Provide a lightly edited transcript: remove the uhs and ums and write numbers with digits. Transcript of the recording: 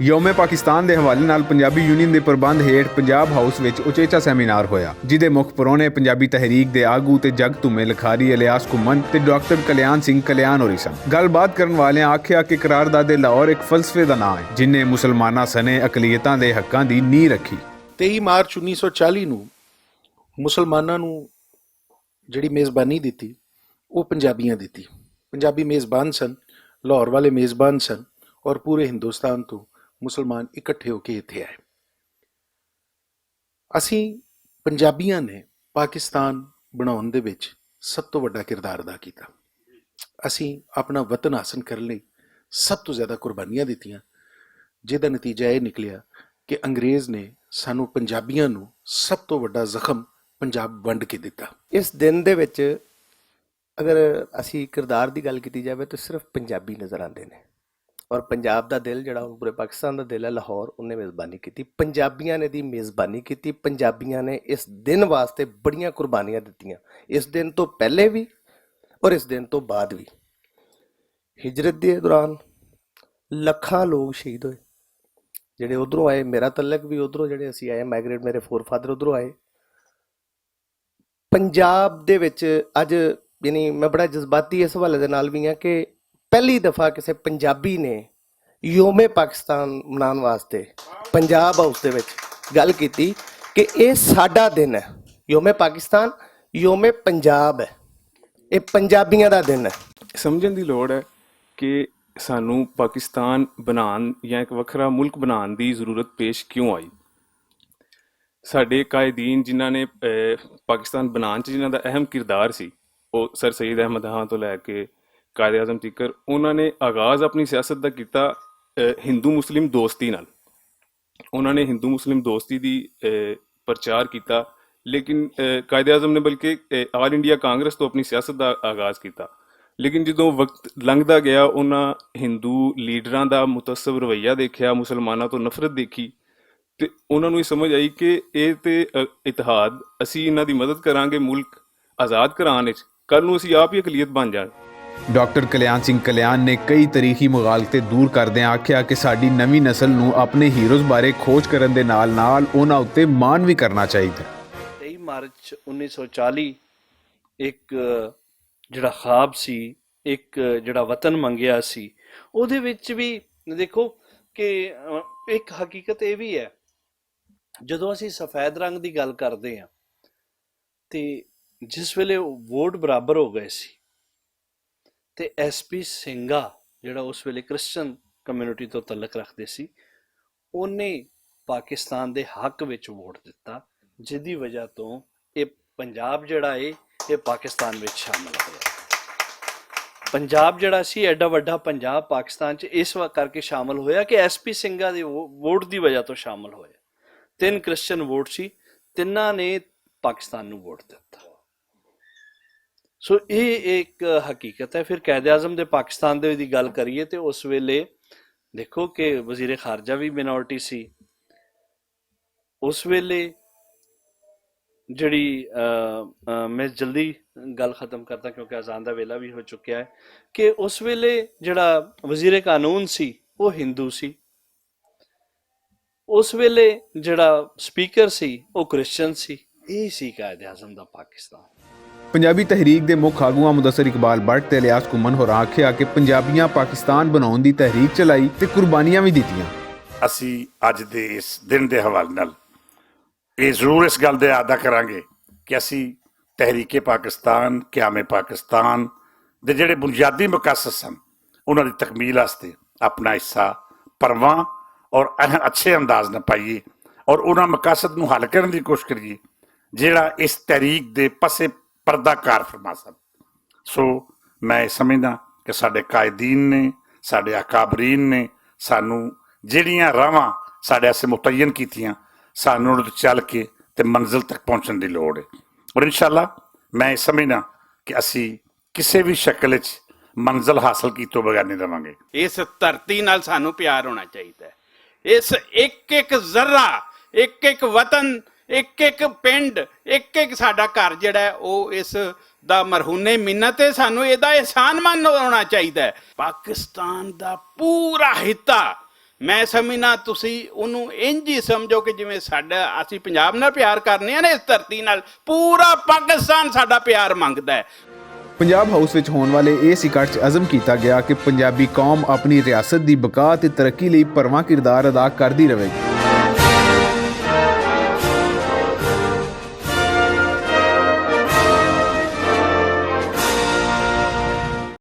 ਯੋਮੇ ਪਾਕਿਸਤਾਨ ਦੇ ਹਵਾਲੇ ਨਾਲ ਪੰਜਾਬੀ ਯੂਨੀਅਨ ਦੇ ਪ੍ਰਬੰਧ ਹੇਠ ਪੰਜਾਬ ਹਾਊਸ ਵਿੱਚ ਉਚੇਚਾ ਸੈਮੀਨਾਰ ਹੋਇਆ, ਜਿਹਦੇ ਮੁੱਖ ਪਰੋਣੇ ਪੰਜਾਬੀ ਤਹਿਰੀਕ ਦੇ ਆਗੂ ਤੇ ਜਗ ਧੁੰਮੇ ਲਿਖਾਰੀ ਇਲਿਆਸ ਘੁੰਮਣ ਤੇ ਡਾਕਟਰ ਕਲਿਆਣ ਸਿੰਘ ਕਲਿਆਣ ਹੋਰੀ ਸਨ। ਗੱਲਬਾਤ ਕਰਨ ਵਾਲਿਆਂ ਆਖਿਆ ਕਿ ਕਰਾਰਦਾਦੇ ਲਾਹੌਰ ਇੱਕ ਫਲਸਫੇ ਦਾ ਨਾਂ ਹੈ, ਜਿਨੇ ਮੁਸਲਮਾਨਾਂ ਸਣੇ ਅਕਲੀਅਤਾਂ ਦੇ ਹੱਕਾਂ ਦੀ ਨੀਂਹ ਰੱਖੀ। 23 ਮਾਰਚ 1940 ਨੂੰ ਮੁਸਲਮਾਨਾਂ ਨੂੰ ਜਿਹੜੀ ਮੇਜ਼ਬਾਨੀ ਦਿੱਤੀ ਉਹ ਪੰਜਾਬੀਆਂ ਦਿੱਤੀ। ਪੰਜਾਬੀ ਮੇਜ਼ਬਾਨ ਸਨ, ਲਾਹੌਰ ਵਾਲੇ ਮੇਜ਼ਬਾਨ ਸਨ ਔਰ ਪੂਰੇ ਹਿੰਦੁਸਤਾਨ ਤੋਂ ਮੁਸਲਮਾਨ ਇਕੱਠੇ ਹੋ ਕੇ ਇੱਥੇ ਆਏ। ਅਸੀਂ ਪੰਜਾਬੀਆਂ ਨੇ ਪਾਕਿਸਤਾਨ ਬਣਾਉਣ ਦੇ ਵਿੱਚ ਸਭ ਤੋਂ ਵੱਡਾ ਕਿਰਦਾਰ ਅਦਾ ਕੀਤਾ। ਅਸੀਂ ਆਪਣਾ ਵਤਨ ਹਾਸਲ ਕਰਨ ਲਈ ਸਭ ਤੋਂ ਜ਼ਿਆਦਾ ਕੁਰਬਾਨੀਆਂ ਦਿੱਤੀਆਂ, ਜਿਹਦਾ ਨਤੀਜਾ ਇਹ ਨਿਕਲਿਆ ਕਿ ਅੰਗਰੇਜ਼ ਨੇ ਸਾਨੂੰ ਪੰਜਾਬੀਆਂ ਨੂੰ ਸਭ ਤੋਂ ਵੱਡਾ ਜ਼ਖਮ ਪੰਜਾਬ ਵੰਡ ਕੇ ਦਿੱਤਾ। ਇਸ ਦਿਨ ਦੇ ਵਿੱਚ ਅਗਰ ਅਸੀਂ ਕਿਰਦਾਰ ਦੀ ਗੱਲ ਕੀਤੀ ਜਾਵੇ ਤਾਂ ਸਿਰਫ ਪੰਜਾਬੀ ਨਜ਼ਰ ਆਉਂਦੇ ਨੇ, ਔਰ ਪੰਜਾਬ ਦਾ ਦਿਲ ਜਿਹੜਾ ਹੁਣ ਪੂਰੇ ਪਾਕਿਸਤਾਨ ਦਾ ਦਿਲ ਹੈ, ਲਾਹੌਰ, ਉਹਨੇ ਮੇਜ਼ਬਾਨੀ ਕੀਤੀ। ਪੰਜਾਬੀਆਂ ਨੇ ਦੀ ਮੇਜ਼ਬਾਨੀ ਕੀਤੀ। ਪੰਜਾਬੀਆਂ ਨੇ ਇਸ ਦਿਨ ਵਾਸਤੇ ਬੜੀਆਂ ਕੁਰਬਾਨੀਆਂ ਦਿੱਤੀਆਂ, ਇਸ ਦਿਨ ਤੋਂ ਪਹਿਲੇ ਵੀ ਔਰ ਇਸ ਦਿਨ ਤੋਂ ਬਾਅਦ ਵੀ। ਹਿਜਰਤ ਦੇ ਦੌਰਾਨ ਲੱਖਾਂ ਲੋਕ ਸ਼ਹੀਦ ਹੋਏ, ਜਿਹੜੇ ਉਧਰੋਂ ਆਏ। ਮੇਰਾ ਤਲਕ ਵੀ ਉਧਰੋਂ, ਜਿਹੜੇ ਅਸੀਂ ਆਏ ਮਾਈਗ੍ਰੇਟ, ਮੇਰੇ ਫੋਰਫਾਦਰ ਉਧਰੋਂ ਆਏ। ਪੰਜਾਬ ਦੇ ਵਿੱਚ ਅੱਜ ਯਾਨੀ ਮੈਂ ਬੜਾ ਜਜ਼ਬਾਤੀ ਇਸ ਹਵਾਲੇ ਦੇ ਨਾਲ ਵੀ ਹਾਂ ਕਿ ਪਹਿਲੀ ਦਫਾ ਕਿਸੇ ਪੰਜਾਬੀ ਨੇ ਯੋਮੇ ਪਾਕਿਸਤਾਨ ਮਨਾਉਣ ਵਾਸਤੇ ਪੰਜਾਬ ਹਾਊਸ ਦੇ ਵਿੱਚ ਗੱਲ ਕੀਤੀ ਕਿ ਇਹ ਸਾਡਾ ਦਿਨ ਹੈ। ਯੋਮੇ ਪਾਕਿਸਤਾਨ, ਯੋਮੇ ਪੰਜਾਬ ਹੈ, ਇਹ ਪੰਜਾਬੀਆਂ ਦਾ ਦਿਨ ਹੈ। ਸਮਝਣ ਦੀ ਲੋੜ ਹੈ ਕਿ ਸਾਨੂੰ ਪਾਕਿਸਤਾਨ ਬਣਾਉਣ ਜਾਂ ਇੱਕ ਵੱਖਰਾ ਮੁਲਕ ਬਣਾਉਣ ਦੀ ਜ਼ਰੂਰਤ ਪੇਸ਼ ਕਿਉਂ ਆਈ। ਸਾਡੇ ਕਾਇਦੀਨ ਜਿਨ੍ਹਾਂ ਨੇ ਪਾਕਿਸਤਾਨ ਬਣਾਉਣ 'ਚ ਜਿਨ੍ਹਾਂ ਦਾ ਅਹਿਮ ਕਿਰਦਾਰ ਸੀ, ਉਹ ਸਰ ਸਈਦ ਅਹਿਮਦ ਖਾਨ ਤੋਂ ਲੈ ਕੇ ਕਾਇਦ ਆਜ਼ਮ ਤੀਕਰ, ਉਹਨਾਂ ਨੇ ਆਗਾਜ਼ ਆਪਣੀ ਸਿਆਸਤ ਦਾ ਕੀਤਾ ਹਿੰਦੂ ਮੁਸਲਿਮ ਦੋਸਤੀ ਨਾਲ। ਉਹਨਾਂ ਨੇ ਹਿੰਦੂ ਮੁਸਲਿਮ ਦੋਸਤੀ ਦੀ ਪ੍ਰਚਾਰ ਕੀਤਾ, ਲੇਕਿਨ ਕਾਇਦ ਆਜ਼ਮ ਨੇ ਬਲਕਿ ਆਲ ਇੰਡੀਆ ਕਾਂਗਰਸ ਤੋਂ ਆਪਣੀ ਸਿਆਸਤ ਦਾ ਆਗਾਜ਼ ਕੀਤਾ। ਲੇਕਿਨ ਜਦੋਂ ਵਕਤ ਲੰਘਦਾ ਗਿਆ, ਉਹਨਾਂ ਹਿੰਦੂ ਲੀਡਰਾਂ ਦਾ ਮੁਤੱਸਬ ਰਵੱਈਆ ਦੇਖਿਆ, ਮੁਸਲਮਾਨਾਂ ਤੋਂ ਨਫ਼ਰਤ ਦੇਖੀ, ਤੇ ਉਹਨਾਂ ਨੂੰ ਇਹ ਸਮਝ ਆਈ ਕਿ ਇਹ ਤੇ ਇਤਿਹਾਦ, ਅਸੀਂ ਇਹਨਾਂ ਦੀ ਮਦਦ ਕਰਾਂਗੇ ਮੁਲਕ ਆਜ਼ਾਦ ਕਰਾਉਣ ਵਿੱਚ, ਕੱਲ੍ਹ ਨੂੰ ਅਸੀਂ ਆਪ ਹੀ ਅਕਲੀਅਤ ਬਣ ਜਾਣ। ਡਾਕਟਰ ਕਲਿਆਣ ਸਿੰਘ ਕਲਿਆਣ ਨੇ ਕਈ ਤਾਰੀਖੀ ਮੁਗਾਲਤੇ ਦੂਰ ਕਰਦਿਆਂ ਆਖਿਆ ਕਿ ਸਾਡੀ ਨਵੀਂ ਨਸਲ ਨੂੰ ਆਪਣੇ ਹੀਰੋਜ਼ ਬਾਰੇ ਖੋਜ ਕਰਨ ਦੇ ਨਾਲ ਨਾਲ ਉਹਨਾਂ ਉੱਤੇ ਮਾਣ ਵੀ ਕਰਨਾ ਚਾਹੀਦਾ। 23 ਮਾਰਚ 1940 ਇੱਕ ਜਿਹੜਾ ਖ਼ਾਬ ਸੀ, ਇੱਕ ਜਿਹੜਾ ਵਤਨ ਮੰਗਿਆ ਸੀ, ਉਹਦੇ ਵਿੱਚ ਵੀ ਦੇਖੋ ਕਿ ਇੱਕ ਹਕੀਕਤ ਇਹ ਵੀ ਹੈ, ਜਦੋਂ ਅਸੀਂ ਸਫੈਦ ਰੰਗ ਦੀ ਗੱਲ ਕਰਦੇ ਹਾਂ ਤੇ ਜਿਸ ਵੇਲੇ ਵੋਟ ਬਰਾਬਰ ਹੋ ਗਏ ਸੀ ਤੇ SP ਸਿੰਘਾ ਜਿਹੜਾ ਉਸ ਵੇਲੇ ਕ੍ਰਿਸਚਨ ਕਮਿਊਨਿਟੀ ਤੋਂ ਤਲਕ ਰੱਖਦੇ ਸੀ, ਉਹਨੇ ਪਾਕਿਸਤਾਨ ਦੇ ਹੱਕ ਵਿੱਚ ਵੋਟ ਦਿੱਤਾ, ਜਿਹਦੀ ਵਜ੍ਹਾ ਤੋਂ ਇਹ ਪੰਜਾਬ ਜਿਹੜਾ ਇਹ ਪਾਕਿਸਤਾਨ ਵਿੱਚ ਸ਼ਾਮਲ ਹੋਇਆ। ਪੰਜਾਬ ਜਿਹੜਾ ਸੀ ਐਡਾ ਵੱਡਾ ਪੰਜਾਬ ਪਾਕਿਸਤਾਨ 'ਚ ਇਸ ਕਰਕੇ ਸ਼ਾਮਲ ਹੋਇਆ ਕਿ SP ਸਿੰਘਾ ਦੀ ਵੋਟ ਦੀ ਵਜ੍ਹਾ ਤੋਂ ਸ਼ਾਮਲ ਹੋਇਆ। 3 ਕ੍ਰਿਸਚਨ ਵੋਟ ਸੀ, ਤਿੰਨਾਂ ਨੇ ਪਾਕਿਸਤਾਨ ਨੂੰ ਵੋਟ ਦਿੱਤਾ। ਸੋ ਇਹ ਇੱਕ ਹਕੀਕਤ ਹੈ। ਫਿਰ ਕਾਇਦ ਆਜ਼ਮ ਦੇ ਪਾਕਿਸਤਾਨ ਦੇ ਦੀ ਗੱਲ ਕਰੀਏ ਤੇ ਉਸ ਵੇਲੇ ਦੇਖੋ ਕਿ ਵਜ਼ੀਰ ਖਾਰਜਾ ਵੀ ਮਿਨੋਰਟੀ ਸੀ। ਉਸ ਵੇਲੇ ਜਿਹੜੀ ਮੈਂ ਜਲਦੀ ਗੱਲ ਖਤਮ ਕਰਦਾ ਕਿਉਂਕਿ ਅਜ਼ਾਨ ਦਾ ਵੇਲਾ ਵੀ ਹੋ ਚੁੱਕਿਆ ਹੈ, ਕਿ ਉਸ ਵੇਲੇ ਜਿਹੜਾ ਵਜ਼ੀਰ ਕਾਨੂੰਨ ਸੀ ਉਹ ਹਿੰਦੂ ਸੀ। ਉਸ ਵੇਲੇ ਜਿਹੜਾ ਸਪੀਕਰ ਸੀ ਉਹ ਕ੍ਰਿਸਚਨ ਸੀ। ਇਹ ਸੀ ਕਾਇਦ ਆਜ਼ਮ ਦਾ ਪਾਕਿਸਤਾਨ। ਪੰਜਾਬੀ ਤਹਿਰੀਕ ਦੇ ਮੁੱਖ ਆਗੂਆਂ ਮੁਦੱਸਰ ਇਕਬਾਲ ਬੱਟ ਤੇ ਇਲਿਆਸ ਘੁੰਮਣ ਹੋਰਾਂ ਆਖਿਆ ਕਿ ਪੰਜਾਬੀਆਂ ਪਾਕਿਸਤਾਨ ਬਣਾਉਣ ਦੀ ਤਹਿਰੀਕ ਚਲਾਈ ਤੇ ਕੁਰਬਾਨੀਆਂ ਵੀ ਦਿੱਤੀਆਂ। ਅਸੀਂ ਅੱਜ ਦੇ ਇਸ ਦਿਨ ਦੇ ਹਵਾਲੇ ਨਾਲ ਇਹ ਜ਼ਰੂਰ ਇਸ ਗੱਲ ਦਾ ਅਦਾ ਕਰਾਂਗੇ ਕਿ ਅਸੀਂ ਤਹਿਰੀਕੇ ਪਾਕਿਸਤਾਨ, ਕਿਆਮੇ ਪਾਕਿਸਤਾਨ ਦੇ ਜਿਹੜੇ ਬੁਨਿਆਦੀ ਮਕਸਦ ਸਨ, ਉਹਨਾਂ ਦੀ ਤਕਮੀਲ ਵਾਸਤੇ ਆਪਣਾ ਹਿੱਸਾ ਭਰਵਾਂ ਔਰ ਅੱਛੇ ਅੰਦਾਜ਼ ਨਾਲ ਪਾਈਏ ਔਰ ਉਹਨਾਂ ਮਕਸਦ ਨੂੰ ਹੱਲ ਕਰਨ ਦੀ ਕੋਸ਼ਿਸ਼ ਕਰੀਏ ਜਿਹੜਾ ਇਸ ਤਹਿਰੀਕ ਦੇ ਪਸੇ ਪਰਦਾ ਕਾਰ ਫਰਮਾ ਸਨ। ਸੋ ਮੈਂ ਸਮਝਦਾ ਕਿ ਸਾਡੇ ਕਾਇਦੀਨ ਨੇ, ਸਾਡੇ ਅਕਾਬਰੀਨ ਨੇ ਸਾਨੂੰ ਜਿਹੜੀਆਂ ਰਾਹਾਂ ਸਾਡੇ ਵਾਸਤੇ ਮੁਤਅੱਯਨ ਕੀਤੀਆਂ, ਸਾਨੂੰ ਉਹਨਾਂ 'ਤੇ ਚੱਲ ਕੇ ਤੇ ਮੰਜ਼ਿਲ ਤੱਕ ਪਹੁੰਚਣ ਦੀ ਲੋੜ ਹੈ। ਔਰ ਇਨਸ਼ਾਅੱਲਾ ਮੈਂ ਇਹ ਸਮਝਦਾ ਕਿ ਅਸੀਂ ਕਿਸੇ ਵੀ ਸ਼ਕਲ ਵਿੱਚ ਮੰਜ਼ਿਲ ਹਾਸਲ ਕੀਤੋਂ ਬਗੈਰ ਨਹੀਂ ਰਵਾਂਗੇ। ਇਸ ਧਰਤੀ ਨਾਲ ਸਾਨੂੰ ਪਿਆਰ ਹੋਣਾ ਚਾਹੀਦਾ ਹੈ। ਇਸ ਇੱਕ ਇੱਕ ਜ਼ਰਾ, ਇੱਕ ਇੱਕ ਵਤਨ, ਇੱਕ ਇੱਕ ਪਿੰਡ, ਇੱਕ ਇੱਕ ਸਾਡਾ ਘਰ ਜਿਹੜਾ ਉਹ ਇਸ ਦਾ ਮਰਹੂਨੇ ਮਿੰਨਤ ਹੈ, ਸਾਨੂੰ ਇਹਦਾ ਇਹਸਾਨਮੰਦ ਹੋਣਾ ਚਾਹੀਦਾ ਹੈ। ਪਾਕਿਸਤਾਨ ਦਾ ਪੂਰਾ ਹਿੱਤਾ ਮੈਂ ਸਮਝਣਾ ਤੁਸੀਂ ਉਹਨੂੰ ਇੰਝ ਹੀ ਸਮਝੋ ਕਿ ਜਿਵੇਂ ਸਾਡਾ ਅਸੀਂ ਪੰਜਾਬ ਨਾਲ ਪਿਆਰ ਕਰਨੇ ਆ ਨਾ, ਇਸ ਧਰਤੀ ਨਾਲ ਪੂਰਾ ਪਾਕਿਸਤਾਨ ਸਾਡਾ ਪਿਆਰ ਮੰਗਦਾ ਹੈ। ਪੰਜਾਬ ਹਾਊਸ ਵਿੱਚ ਹੋਣ ਵਾਲੇ ਇਸ ਇਕੱਠ 'ਚ ਅਜ਼ਮ ਕੀਤਾ ਗਿਆ ਕਿ ਪੰਜਾਬੀ ਕੌਮ ਆਪਣੀ ਰਿਆਸਤ ਦੀ ਬਕਾ ਤੇ ਤਰੱਕੀ ਲਈ ਭਰਵਾਂ ਕਿਰਦਾਰ ਅਦਾ ਕਰਦੀ ਰਹੇਗੀ।